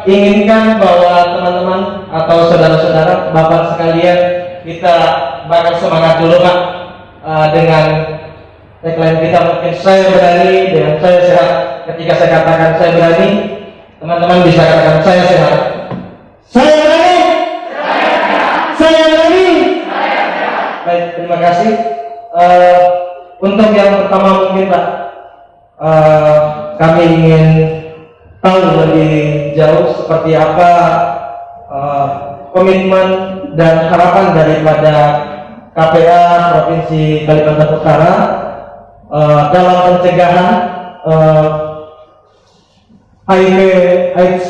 inginkan bahwa teman-teman atau saudara-saudara, bapak sekalian, kita bakal semangat dulu Pak, dengan tagline kita mungkin saya berani dengan saya sehat. Ketika saya katakan saya berani, teman-teman bisa katakan saya sehat. Saya berani. Saya berani. Baik, terima kasih. Untuk yang pertama mungkin Pak, kami ingin tahu lebih jauh seperti apa komitmen dan harapan daripada KPA Provinsi Kalimantan Utara dalam pencegahan HIV/AIDS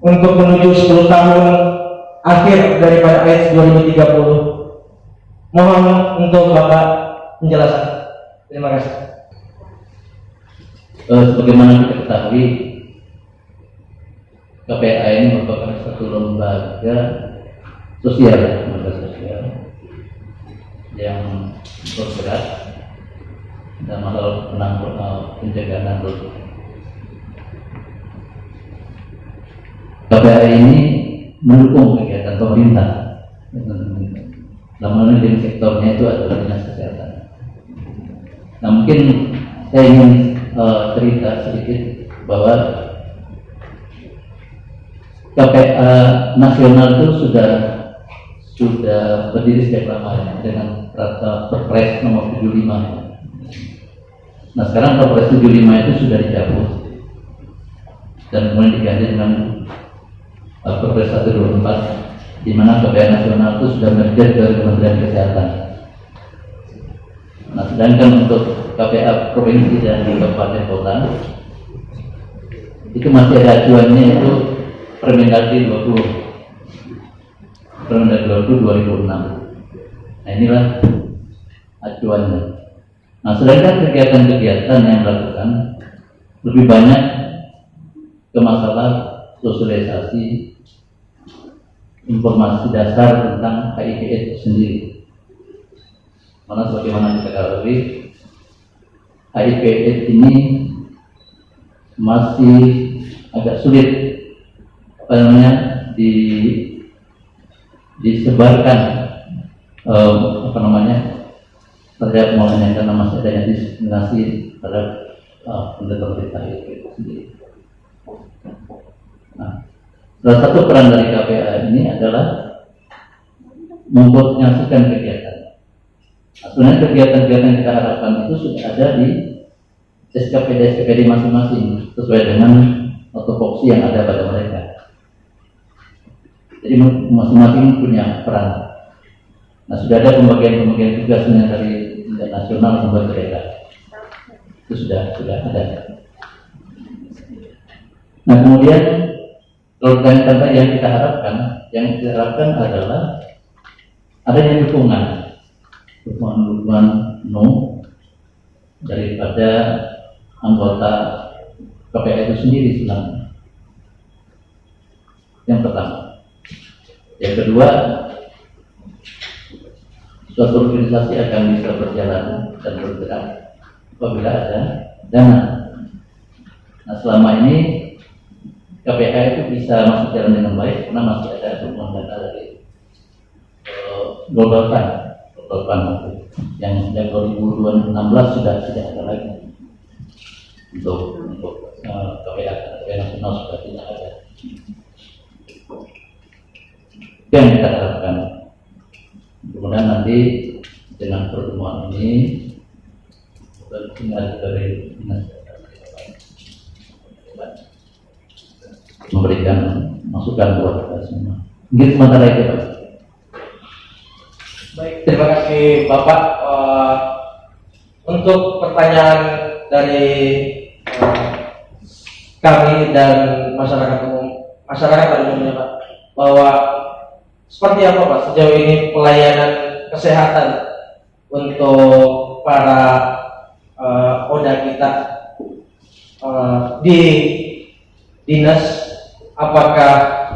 untuk menuju 10 tahun akhir daripada AIDS 2030. Mohon untuk Bapak menjelaskan. Terima kasih. Sebagaimana kita ketahui, KPA ini merupakan satu lembaga sosial yang bergerak dalam hal pencegahan narkoba. KPA ini mendukung kegiatan pemerintah. Dalam hal ini sektornya itu adalah dinas kesehatan. Nah, mungkin saya ingin cerita sedikit bahwa KPA nasional itu sudah berdiri sejak lama ya, dengan Perpres nomor 75. Nah, sekarang Perpres 75 itu sudah dicabut dan kemudian diganti dengan Perpres 124, di mana KPA nasional itu sudah merger ke Kementerian Kesehatan. Nah, sedangkan untuk KPA provinsi dan kabupaten kota itu masih ada acuannya, itu Permendagri 20 2006. Nah, inilah acuannya. Nah, sedangkan kegiatan-kegiatan yang dilakukan lebih banyak ke masalah sosialisasi informasi dasar tentang HIV/AIDS sendiri. Karena sebagaimana kita ketahui, HIV/AIDS ini masih agak sulit disebarkan terhadap mulanya, karena masih adanya diskriminasi terhadap penderita HIV itu sendiri. Nah, salah satu peran dari KPA ini adalah mengkoordinasikan kegiatan. Nah, sebenarnya kegiatan-kegiatan yang kita harapkan itu sudah ada di SKPD masing-masing sesuai dengan tupoksi yang ada pada mereka. Jadi masing-masing punya peran. Nah, sudah ada pembagian tugasnya dari tingkat nasional hingga daerah. Itu sudah ada. Nah, kemudian kalau kata yang kita harapkan adalah adanya dukungan daripada anggota KPA itu sendiri sebenarnya. Yang pertama. Yang kedua, suatu organisasi akan bisa berjalan dan bergerak apabila ada dana. Nah, selama ini KPA itu bisa masuk jalan dengan baik karena masih ada dukungan dana dari Global Fund yang sejak 2016 sudah tidak ada lagi untuk KPA nasional sudah tidak ada. Yang kita harapkan kemudian nanti dengan pertemuan ini tinggal dari dinas memberikan masukan buat kita semua. Mungkin sementara itu Pak. Baik, terima kasih Bapak. Untuk pertanyaan dari kami dan masyarakat pada umumnya Pak, bahwa seperti apa Pak sejauh ini pelayanan kesehatan untuk para ODA kita di dinas? Apakah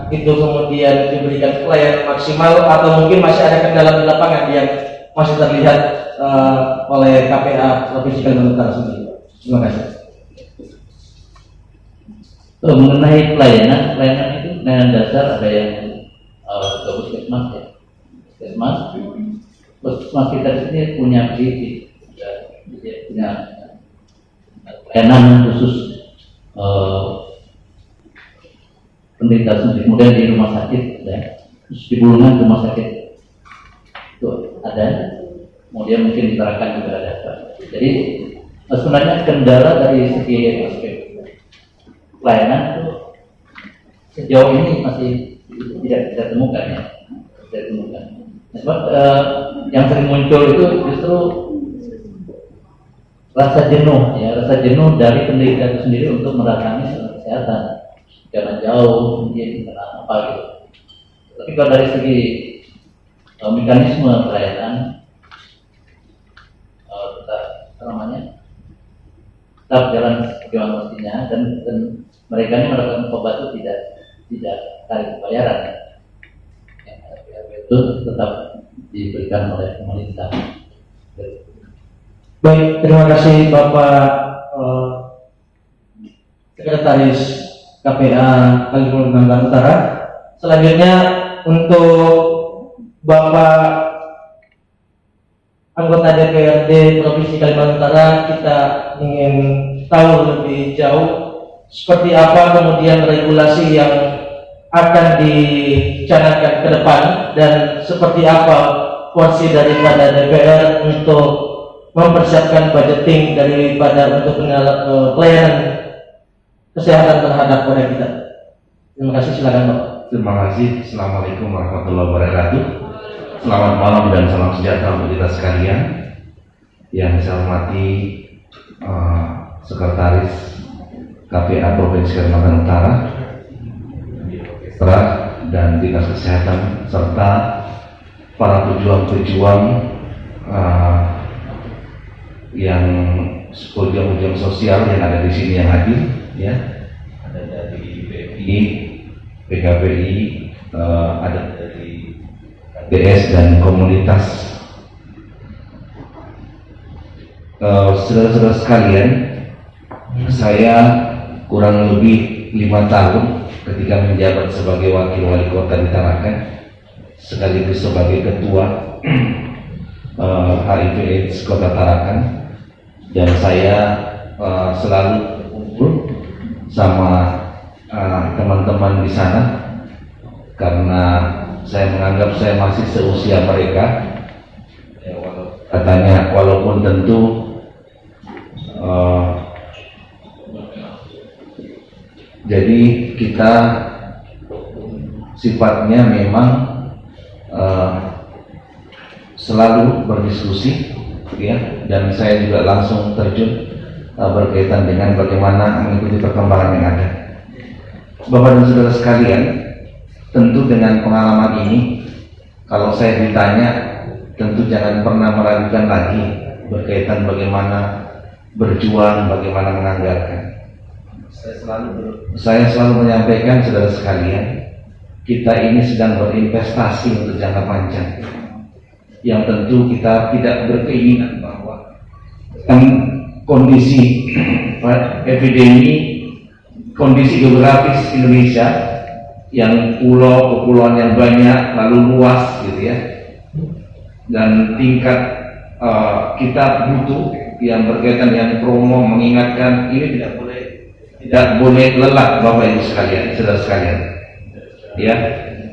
itu kemudian diberikan pelayanan maksimal atau mungkin masih ada kendala di lapangan yang masih terlihat oleh KPA Provinsi Kalimantan Utara sendiri? Terima kasih. Mengenai pelayanan itu pelayanan dasar ada yang ke puskesmas ya, puskesmas kita di sini punya prinsip, punya pelayanan khusus penderita suntik. Kemudian di rumah sakit ya, terus di Bulungan rumah sakit itu ada, kemudian mungkin di Tarakan juga ada. Jadi sebenarnya kendala dari segi aspek pelayanan itu sejauh ini masih tidak temukan ya, tidak temukan. Sebab yang sering muncul itu justru rasa jenuh ya, rasa jenuh dari penderita itu sendiri untuk mendatangi kesehatan karena jauh mungkin karena apa gitu. Tapi kalau dari segi mekanisme pelayanan tetap jalan sebagaimana mestinya, dan mereka ini mendapatkan obat itu tidak tarik bayaran ya, itu tetap diberikan oleh pemerintah. Baik, terima kasih Bapak Sekretaris KPA Kalimantan Utara. Selanjutnya untuk Bapak anggota DPRD Provinsi Kalimantan Utara, kita ingin tahu lebih jauh seperti apa kemudian regulasi yang akan dicanangkan ke depan dan seperti apa porsi daripada DPR untuk mempersiapkan budgeting daripada untuk pelayanan kesehatan terhadap warga kita. Terima kasih, silakan Pak. Terima kasih. Assalamualaikum warahmatullahi wabarakatuh. Selamat malam dan salam sejahtera untuk kita sekalian. Yang saya hormati Sekretaris KPA Provinsi Kalimantan Utara, dan Dinas Kesehatan, serta para pejuang-pejuang yang pejuang sosial yang ada di sini yang hadir, ya, ada dari BPI, PKPI, ada dari KBS dan komunitas. Saudara-saudara sekalian, saya kurang lebih 5 tahun ketika menjabat sebagai wakil wali kota di Tarakan, sekaligus sebagai ketua HIV/AIDS Kota Tarakan, dan saya selalu berkumpul sama teman-teman di sana karena saya menganggap saya masih seusia mereka. Katanya walaupun tentu jadi kita sifatnya memang selalu berdiskusi, ya, dan saya juga langsung terjun berkaitan dengan bagaimana mengikuti perkembangan yang ada. Bapak dan saudara sekalian, tentu dengan pengalaman ini, kalau saya ditanya, tentu jangan pernah meragukan lagi berkaitan bagaimana berjuang, bagaimana menganggarkan. Saya selalu menyampaikan, saudara sekalian, kita ini sedang berinvestasi untuk jangka panjang, yang tentu kita tidak berkeinginan bahwa kondisi epidemi, kondisi geografis Indonesia yang kepulauan yang banyak lalu luas gitu ya, dan tingkat kita butuh yang berkaitan dengan promo, mengingatkan ini tidak boleh lelah, Bapak Ibu sekalian, saudara sekalian, ya,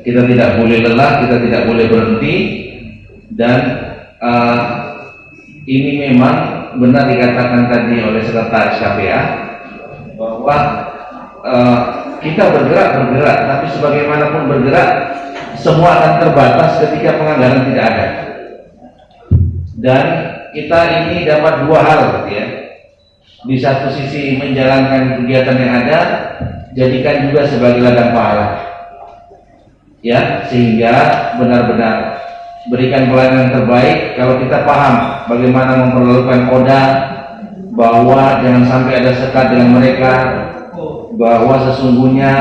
kita tidak boleh lelah, kita tidak boleh berhenti. Dan ini memang benar dikatakan tadi oleh Sekretaris KPA bahwa kita bergerak, tapi sebagaimanapun bergerak, semua akan terbatas ketika penganggaran tidak ada. Dan kita ini dapat dua hal, ya. Di satu sisi menjalankan kegiatan yang ada, jadikan juga sebagai ladang pahala, ya, sehingga benar-benar berikan pelayanan terbaik. Kalau kita paham bagaimana memperlakukan Oda, bahwa jangan sampai ada sekat dengan mereka, bahwa sesungguhnya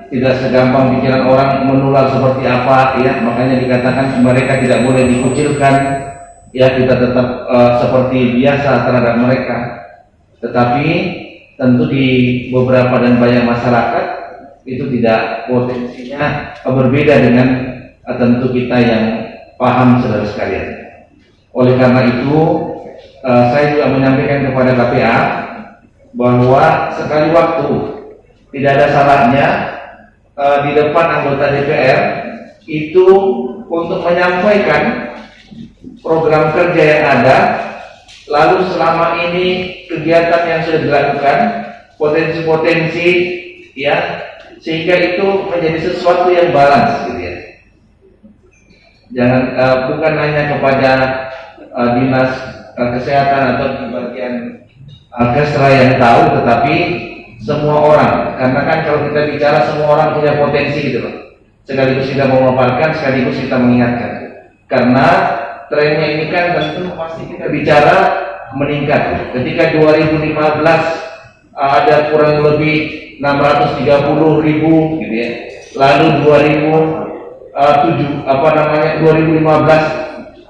tidak segampang pikiran orang menular seperti apa, ya, makanya dikatakan mereka tidak boleh dikucilkan, ya, kita tetap seperti biasa terhadap mereka. Tetapi tentu di beberapa dan banyak masyarakat itu tidak potensinya berbeda dengan tentu kita yang paham saudara sekalian. Oleh karena itu saya juga menyampaikan kepada KPA bahwa sekali waktu tidak ada salahnya di depan anggota DPR itu untuk menyampaikan program kerja yang ada, lalu selama ini kegiatan yang sudah dilakukan, potensi-potensi ya, sehingga itu menjadi sesuatu yang balance gitu ya. Jangan bukan hanya kepada dinas kesehatan atau di bagian kesra yang tahu, tetapi semua orang, karena kan kalau kita bicara semua orang punya potensi gitu loh. Sekaligus kita memaparkan, sekaligus kita mengingatkan. Karena trennya ini kan tentu pasti kita bicara meningkat. Ketika 2015 ada kurang lebih 630.000 gitu ya. Lalu 2015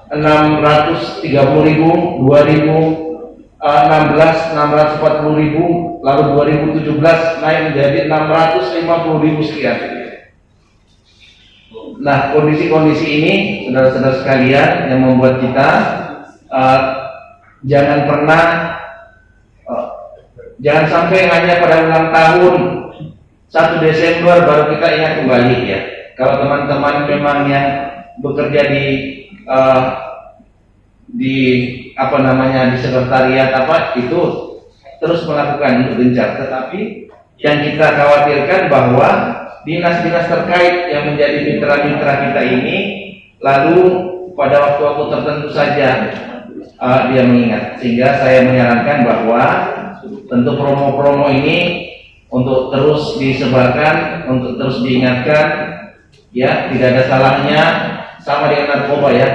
630.000, 2016 640.000, lalu 2017 naik menjadi 650.000 sekian. Nah, kondisi-kondisi ini, saudara-saudara sekalian, yang membuat kita jangan sampai hanya pada ulang tahun 1 Desember baru kita ingat kembali ya. Kalau teman-teman memang yang bekerja di sekretariat itu terus melakukan itu gencar, tetapi yang kita khawatirkan bahwa dinas-dinas terkait yang menjadi mitra-mitra kita ini lalu pada waktu-waktu tertentu saja dia mengingat, sehingga saya menyarankan bahwa tentu promo-promo ini untuk terus disebarkan, untuk terus diingatkan ya, tidak ada salahnya. Sama dengan narkoba ya,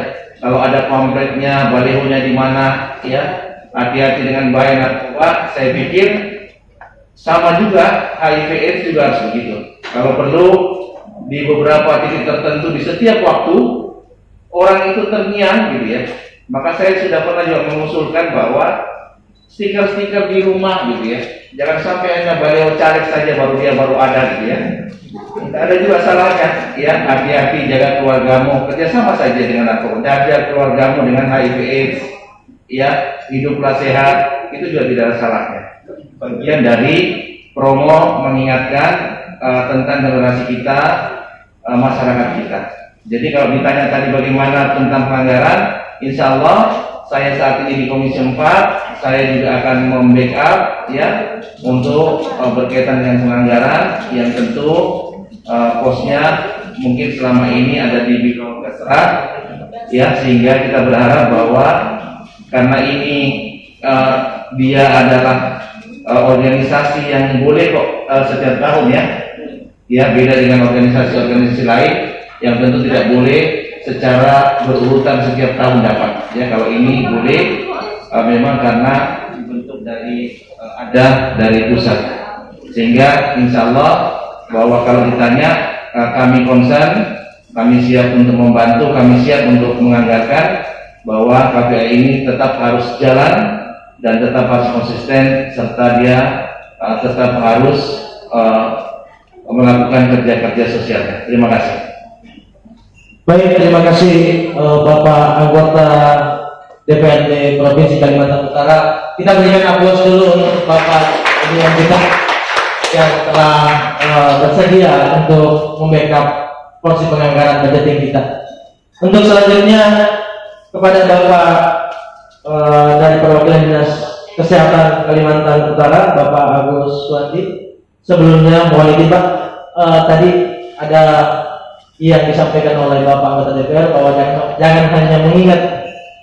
kalau ada pamfletnya, balihonya di mana ya, hati-hati dengan bahaya narkoba. Saya pikir sama juga HIV/AIDS juga harus begitu. Kalau perlu di beberapa titik tertentu di setiap waktu orang itu terngiang gitu ya, maka saya sudah pernah juga mengusulkan bahwa stiker-stiker di rumah gitu ya, jangan sampai hanya baliho caleg saja baru ada gitu ya. Tidak ada juga salahnya ya, hati-hati, jaga keluargamu, kerjasama saja dengan narkoba, jaga keluargamu dengan HIV/AIDS ya, hiduplah sehat, itu juga tidak ada salahnya. Bagian dari promo mengingatkan tentang generasi kita, masyarakat kita. Jadi kalau ditanya tadi bagaimana tentang pelanggaran, insya Allah saya saat ini di Komisi 4, saya juga akan membackup ya untuk berkaitan dengan pelanggaran yang tentu posnya mungkin selama ini ada di Biro Kesra ya, sehingga kita berharap bahwa karena ini dia adalah organisasi yang boleh kok setiap tahun ya, beda dengan organisasi-organisasi lain yang tentu tidak boleh secara berurutan setiap tahun dapat ya. Kalau ini boleh memang karena dibentuk dari pusat, sehingga insya Allah bahwa kalau ditanya kami concern, kami siap untuk membantu, kami siap untuk menganggarkan bahwa KPA ini tetap harus jalan dan tetap harus konsisten, serta dia tetap harus melakukan kerja-kerja sosialnya. Terima kasih. Baik, terima kasih Bapak anggota DPRD Provinsi Kalimantan Utara. Kita berikan aplaus dulu untuk Bapak yang kita yang telah bersedia untuk membackup porsi penganggaran budgeting kita. Untuk selanjutnya kepada Bapak dari perwakilan Dinas Kesehatan Kalimantan Utara, Bapak Agus Suwandi. Sebelumnya mohon izin Pak, tadi ada yang disampaikan oleh Bapak anggota DPR bahwa jangan hanya mengingat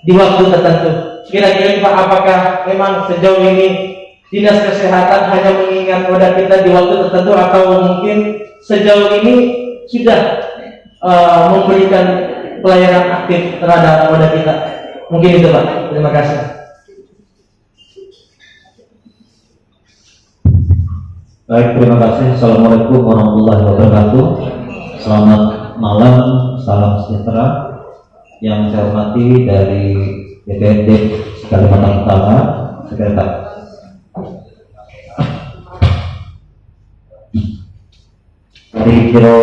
di waktu tertentu. Kira-kira Pak, apakah memang sejauh ini Dinas Kesehatan hanya mengingat wadah kita di waktu tertentu, atau mungkin sejauh ini sudah memberikan pelayanan aktif terhadap wadah kita? Mungkin itu Pak. Terima kasih. Baik, terima kasih. Assalamualaikum warahmatullahi wabarakatuh. Selamat malam, salam sejahtera. Yang saya hormati dari DPRD Kalimantan Utara, Sekretariat. Bupati Kiro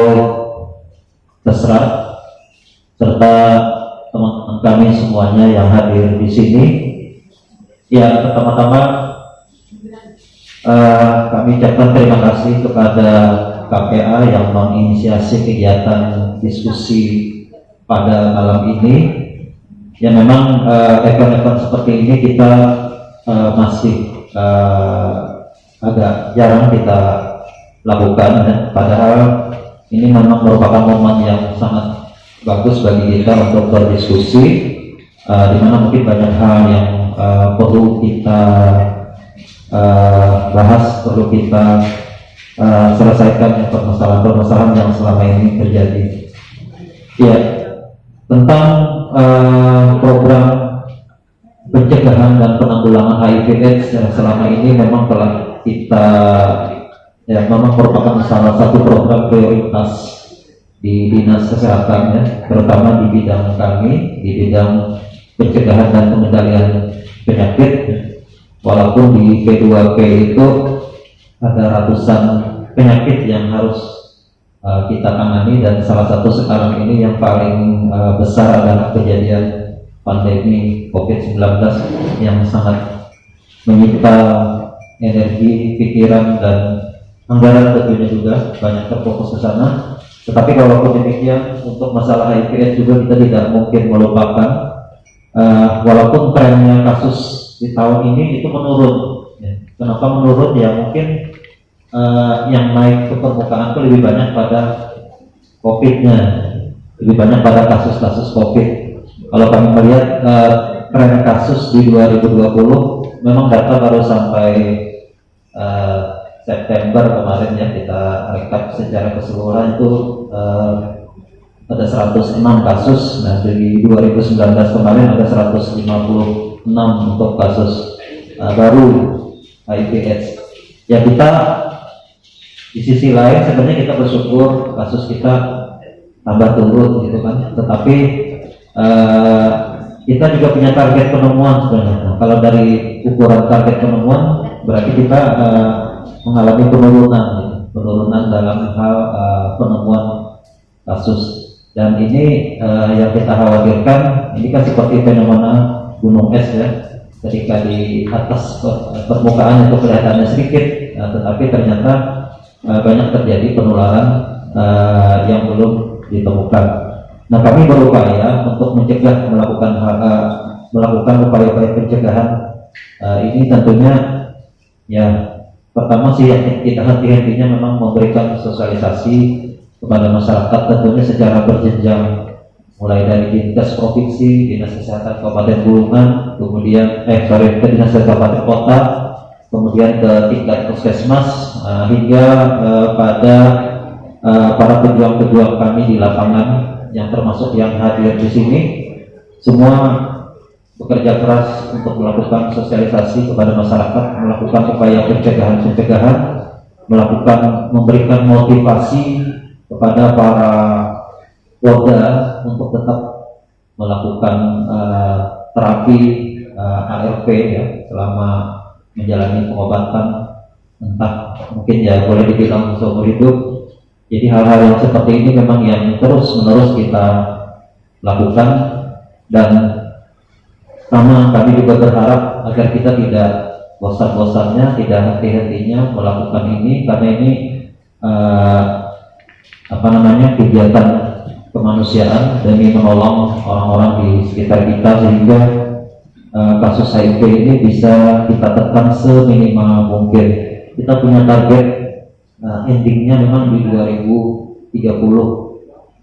Terserah serta teman-teman kami semuanya yang hadir di sini. Ya, pertama-tama kami ucapkan terima kasih kepada KPA yang menginisiasi kegiatan diskusi pada malam ini. Ya, memang event-event seperti ini kita masih agak jarang kita lakukan, ya. Padahal ini memang merupakan momen yang sangat bagus bagi kita untuk berdiskusi, di mana mungkin banyak hal yang perlu kita bahas, perlu kita selesaikan permasalahan-permasalahan yang selama ini terjadi. Ya, tentang program pencegahan dan penanggulangan HIV/AIDS selama ini memang telah kita, ya, memang merupakan salah satu program prioritas di Dinas Kesehatan, ya, terutama di bidang kami, di bidang pencegahan dan pengendalian penyakit. Walaupun di P2P itu ada ratusan penyakit yang harus kita tangani, dan salah satu sekarang ini yang paling besar adalah kejadian pandemi COVID-19 yang sangat menyita energi, pikiran, dan anggaran tentunya juga banyak terfokus ke sana. Tetapi walaupun demikian, untuk masalah HIV/AIDS juga kita tidak mungkin melupakan, walaupun trennya kasus di tahun ini itu menurun. Ya. Kenapa menurun? Ya mungkin yang naik ke permukaan itu lebih banyak pada COVID-nya, lebih banyak pada kasus-kasus COVID. Kalau kami melihat tren kasus di 2020, memang data baru sampai September kemarin, ya, kita rekap secara keseluruhan itu ada 106 kasus. Nah, dari 2019 kemarin ada 156 untuk kasus baru HIV/AIDS. Ya, kita di sisi lain sebenarnya kita bersyukur kasus kita tambah turun, gitu kan. Tetapi kita juga punya target penemuan sebenarnya. Nah, kalau dari ukuran target penemuan berarti kita mengalami penurunan dalam hal penemuan kasus. Dan ini yang kita khawatirkan, ini kan seperti fenomena gunung es, ya, ketika di atas permukaan itu kelihatannya sedikit, tetapi ternyata banyak terjadi penularan yang belum ditemukan. Nah, kami berupaya untuk mencegah, melakukan upaya-upaya pencegahan ini tentunya, ya, pertama sih yang kita henti-hentinya memang memberikan sosialisasi kepada masyarakat, tentunya secara berjenjang, mulai dari Dinkes Provinsi, Dinas Kesehatan Kabupaten Bulungan, kemudian ke Dinas Kesehatan Kabupaten Kota, kemudian ke tingkat puskesmas, hingga pada para pejuang-pejuang kami di lapangan, yang termasuk yang hadir di sini, semua bekerja keras untuk melakukan sosialisasi kepada masyarakat, melakukan upaya pencegahan, memberikan motivasi kepada para warga untuk tetap melakukan terapi ARV, ya, selama menjalani pengobatan, entah mungkin ya boleh dibilang seumur hidup. Jadi hal-hal yang seperti ini memang yang terus-menerus kita lakukan, dan sama kami juga berharap agar kita tidak bosan-bosannya, tidak henti-hentinya melakukan ini, karena ini kegiatan kemanusiaan demi menolong orang-orang di sekitar kita, sehingga kasus HIV ini bisa kita tekan seminimal mungkin. Kita punya target endingnya memang di 2030.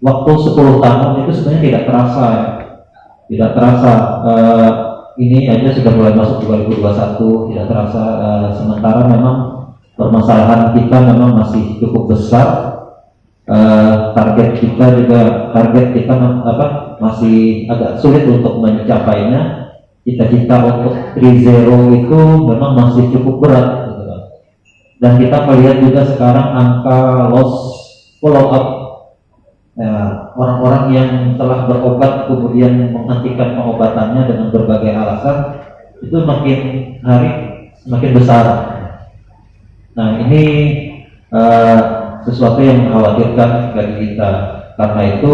Waktu 10 tahun itu sebenarnya tidak terasa, ya. Tidak terasa, ini aja sudah mulai masuk 2021, tidak terasa. Sementara memang permasalahan kita memang masih cukup besar. Target kita masih agak sulit untuk mencapainya. Cita-cita untuk 3-0 itu memang masih cukup berat, gitu kan. Dan kita melihat juga sekarang angka loss follow up, orang-orang yang telah berobat kemudian menghentikan pengobatannya dengan berbagai alasan, itu makin hari semakin besar. Nah, ini sesuatu yang mengkhawatirkan bagi kita. Karena itu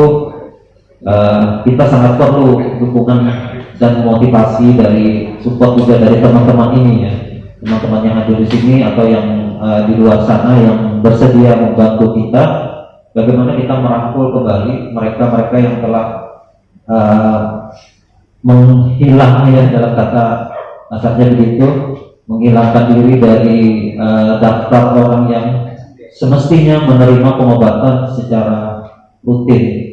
kita sangat perlu dukungan dan motivasi dari support juga dari teman-teman ini ya, teman-teman yang hadir di sini atau yang di luar sana yang bersedia membantu kita. Bagaimana kita merangkul kembali mereka-mereka yang telah menghilang ya, dalam kata asalnya begitu, menghilangkan diri dari daftar orang yang semestinya menerima pengobatan secara rutin.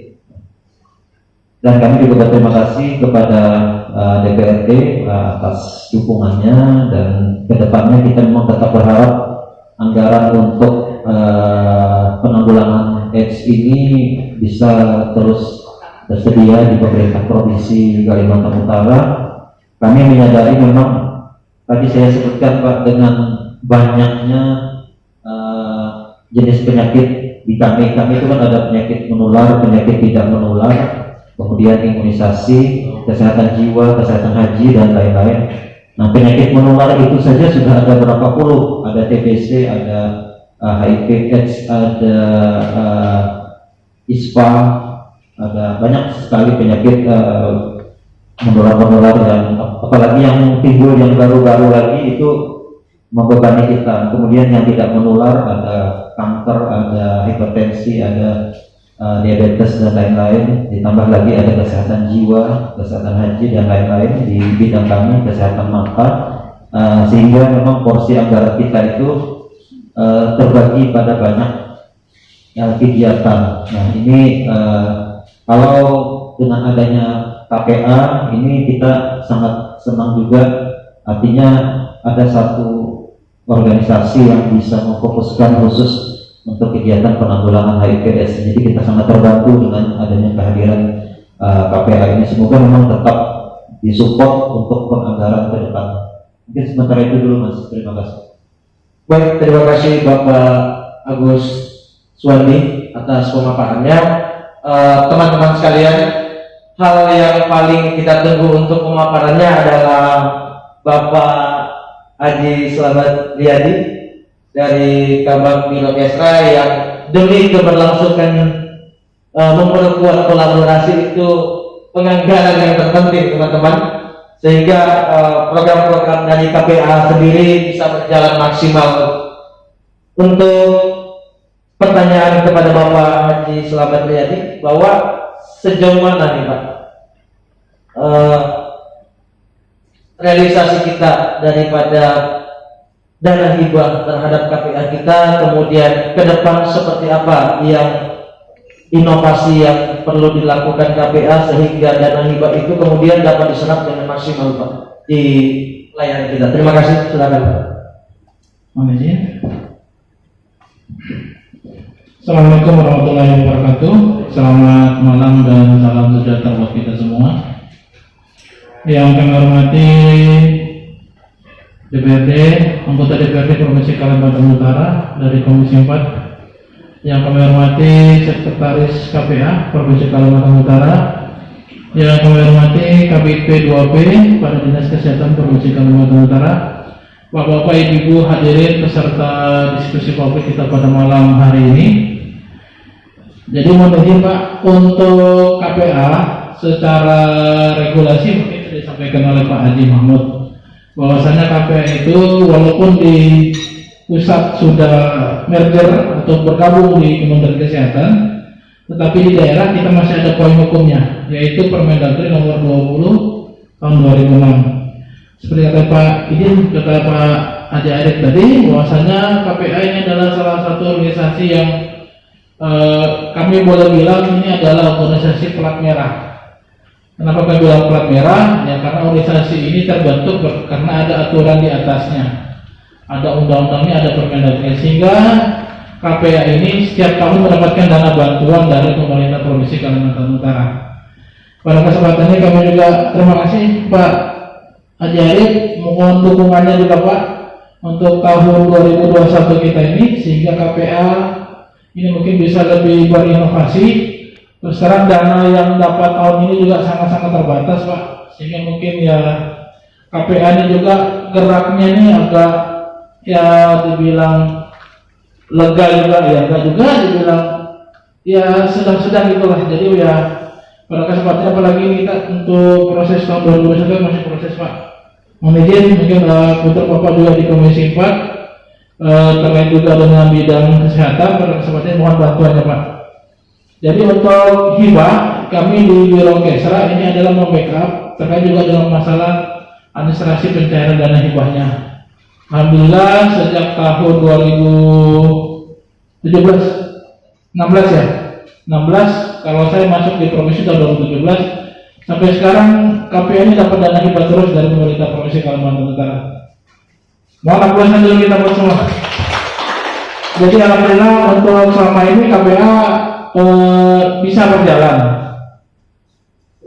Dan kami juga berterima kasih kepada DPRD atas dukungannya, dan kedepannya kita memang tetap berharap anggaran untuk penanggulangan AIDS ini bisa terus tersedia di pemerintah provinsi Kalimantan Utara. Kami menyadari memang tadi saya sebutkan Pak, dengan banyaknya jenis penyakit di kami itu kan ada penyakit menular, penyakit tidak menular, kemudian imunisasi, kesehatan jiwa, kesehatan haji, dan lain-lain. Nah, penyakit menular itu saja sudah ada berapa puluh, ada TBC, ada HIV AIDS, ada ISPA, ada banyak sekali penyakit menular-menular, yang apalagi yang timbul yang baru-baru lagi itu membebani kita. Kemudian yang tidak menular ada kanker, ada hipertensi, ada diabetes dan lain-lain. Ditambah lagi ada kesehatan jiwa, kesehatan haji dan lain-lain di bidang kami, kesehatan mata. Sehingga memang porsi anggaran kita itu terbagi pada banyak kegiatan. Nah ini kalau dengan adanya KPA ini kita sangat senang juga, artinya ada satu organisasi yang bisa memfokuskan khusus untuk kegiatan penanggulangan HIV/AIDS. Jadi kita sangat terbantu dengan adanya kehadiran KPA ini. Semoga memang tetap disupport untuk penganggaran ke depan. Mungkin sementara itu dulu Mas. Terima kasih. Baik, terima kasih Bapak Agus Suwandi atas pemaparannya. Teman-teman sekalian, hal yang paling kita tunggu untuk pemaparannya adalah Bapak Haji Slamet Riyadi dari Kabag Bina Mesra, yang demi keberlangsungan memperkuat kolaborasi itu penganggaran yang terpenting teman-teman, sehingga program-program dari KPA sendiri bisa berjalan maksimal. Untuk pertanyaan kepada Bapak Haji Slamet Riyadi, bahwa sejauh mana nih Pak realisasi kita daripada dana hibah terhadap KPA kita, kemudian ke depan seperti apa yang inovasi yang perlu dilakukan KPA sehingga dana hibah itu kemudian dapat diserap dengan maksimal Pak di layanan kita. Terima kasih, silakan Pak. Assalamualaikum warahmatullahi wabarakatuh. Selamat malam dan salam sejahtera buat kita semua. Yang kami hormati DPRD, anggota DPRD Provinsi Kalimantan Utara dari Komisi 4. Yang kami hormati Sekretaris KPA Provinsi Kalimantan Utara. Yang kami hormati KBP 2P pada Dinas Kesehatan Provinsi Kalimantan Utara. Bapak-bapak, ibu-ibu hadirin peserta diskusi publik kita pada malam hari ini. Jadi mohon izin Pak, untuk KPA secara regulasi mungkin sudah disampaikan oleh Pak Haji Mahmud, bahwasanya KPA itu walaupun di pusat sudah merger atau bergabung di Kementerian Kesehatan, tetapi di daerah kita masih ada poin hukumnya, yaitu Permendagri nomor 20 tahun 2006. Seperti kata Pak Idin, kata Pak Haji Arif tadi, bahwasanya KPA ini adalah salah satu organisasi yang kami boleh bilang ini adalah organisasi plat merah. Kenapa kami bilang plat merah? Ya karena organisasi ini terbentuk karena ada aturan di atasnya, ada undang-undangnya, ada Permendagri, sehingga KPA ini setiap tahun mendapatkan dana bantuan dari pemerintah Provinsi Kalimantan Utara. Pada kesempatan ini kami juga terima kasih Pak Haji Arif, mohon dukungannya juga Pak untuk tahun 2021 kita ini, sehingga KPA ini mungkin bisa lebih berinovasi. Terus terang dana yang dapat tahun ini juga sangat-sangat terbatas Pak, sehingga mungkin ya KPA ini juga geraknya ini agak ya dibilang lega juga, ya enggak juga dibilang ya sedang-sedang gitulah. Jadi ya pada kesempatan apalagi kita untuk proses tahun 2021 masih proses Pak. Mohon izin mungkin putra Bapak juga di Komisi 4 terkait juga dengan bidang kesehatan, pada kesempatan mohon bantuannya Pak. Jadi untuk hibah kami di Biro Kesra ini adalah membackup terkait juga dengan masalah administrasi pencairan dana hibahnya. Alhamdulillah sejak tahun 2016 ya, 16 kalau saya masuk di provinsi tahun 2017 sampai sekarang KPA ini dapat dana hibah terus dari pemerintah Provinsi Kalimantan Utara. Mohon aplausnya dulu kita buat semua. Jadi alhamdulillah untuk selama ini KPA bisa berjalan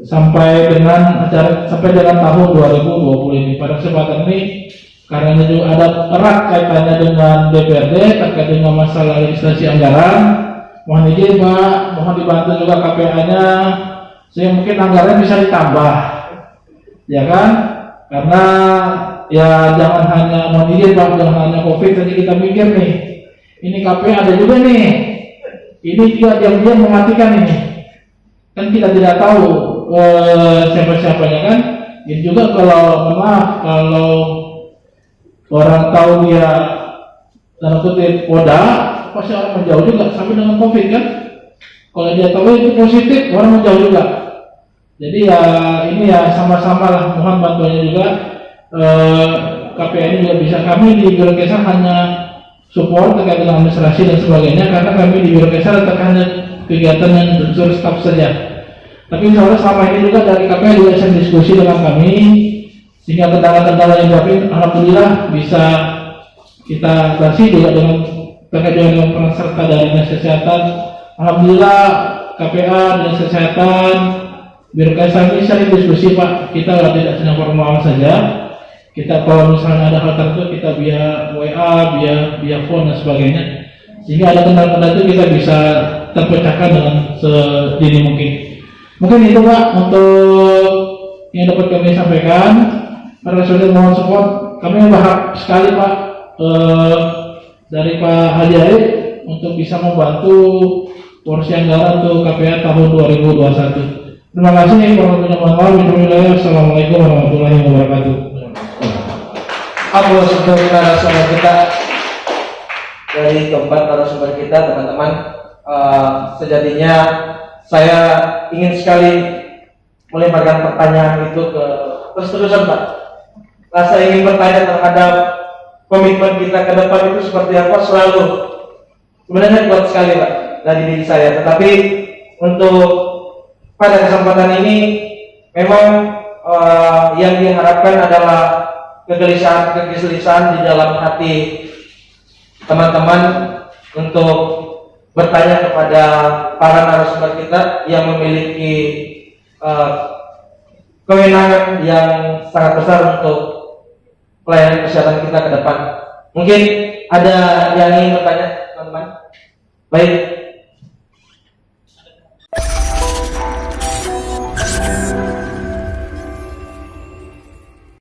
sampai dengan tahun 2020 ini. Pada kesempatan ini karena juga ada erat kaitannya dengan DPRD terkait dengan masalah legislasi anggaran, mohon izin Pak, mohon dibantu juga KPA-nya sehingga mungkin anggarannya bisa ditambah, ya kan? Karena ya jangan hanya mohon izin Pak, jangan hanya COVID tadi kita mikir nih, ini KPA ada juga nih, ini juga diam-diam mematikan ini, kan kita tidak tahu siapa-siapanya kan? Ini juga kalau maaf kalau orang tahu dia dalam kutip poda, pasti orang menjauh juga sampai dengan COVID kan. Kalau dia tahu itu positif, orang menjauh juga. Jadi ya ini ya sama-sama lah, mohon bantuannya juga. KPA ini juga bisa, kami di Biro Kesra hanya support terkait dengan administrasi dan sebagainya, karena kami di Biro Kesra terkait kegiatan yang unsur staf saja. Tapi insya Allah selama ini juga dari KPA juga bisa diskusi dengan kami, sehingga kendala-kendala yang dihadapi alhamdulillah bisa kita atasi juga dengan terkait dengan peran serta dari Dinas Kesehatan. Alhamdulillah KPA, Dinas Kesehatan, Biro Kesra ini sering diskusi Pak. Kita tidak sedang formal saja. Kita kalau misalnya ada hal tertentu kita via WA, via phone dan sebagainya. Sehingga ada kendala-kendala itu kita bisa terpecahkan dengan sedini mungkin. Mungkin itu Pak untuk yang dapat kami sampaikan. Para saudara mohon support. Kami berharap sekali Pak dari Pak Haji Aid untuk bisa membantu porsi anggaran untuk KPA tahun 2021. Terima kasih. Wassalamualaikum warahmatullahi wabarakatuh. Aplaus untuk narasumber kita. Dari keempat narasumber kita, teman-teman, sejatinya saya ingin sekali melemparkan pertanyaan itu ke terus-terusan Pak. Rasa ingin bertanya terhadap komitmen kita ke depan itu seperti apa selalu sebenarnya kuat sekali Pak dari diri saya. Tetapi untuk pada kesempatan ini memang yang diharapkan adalah kegelisahan di dalam hati teman-teman untuk bertanya kepada para narasumber kita yang memiliki kewenangan yang sangat besar untuk pelayanan kesehatan kita ke depan. Mungkin ada yang ingin bertanya, teman-teman? Baik.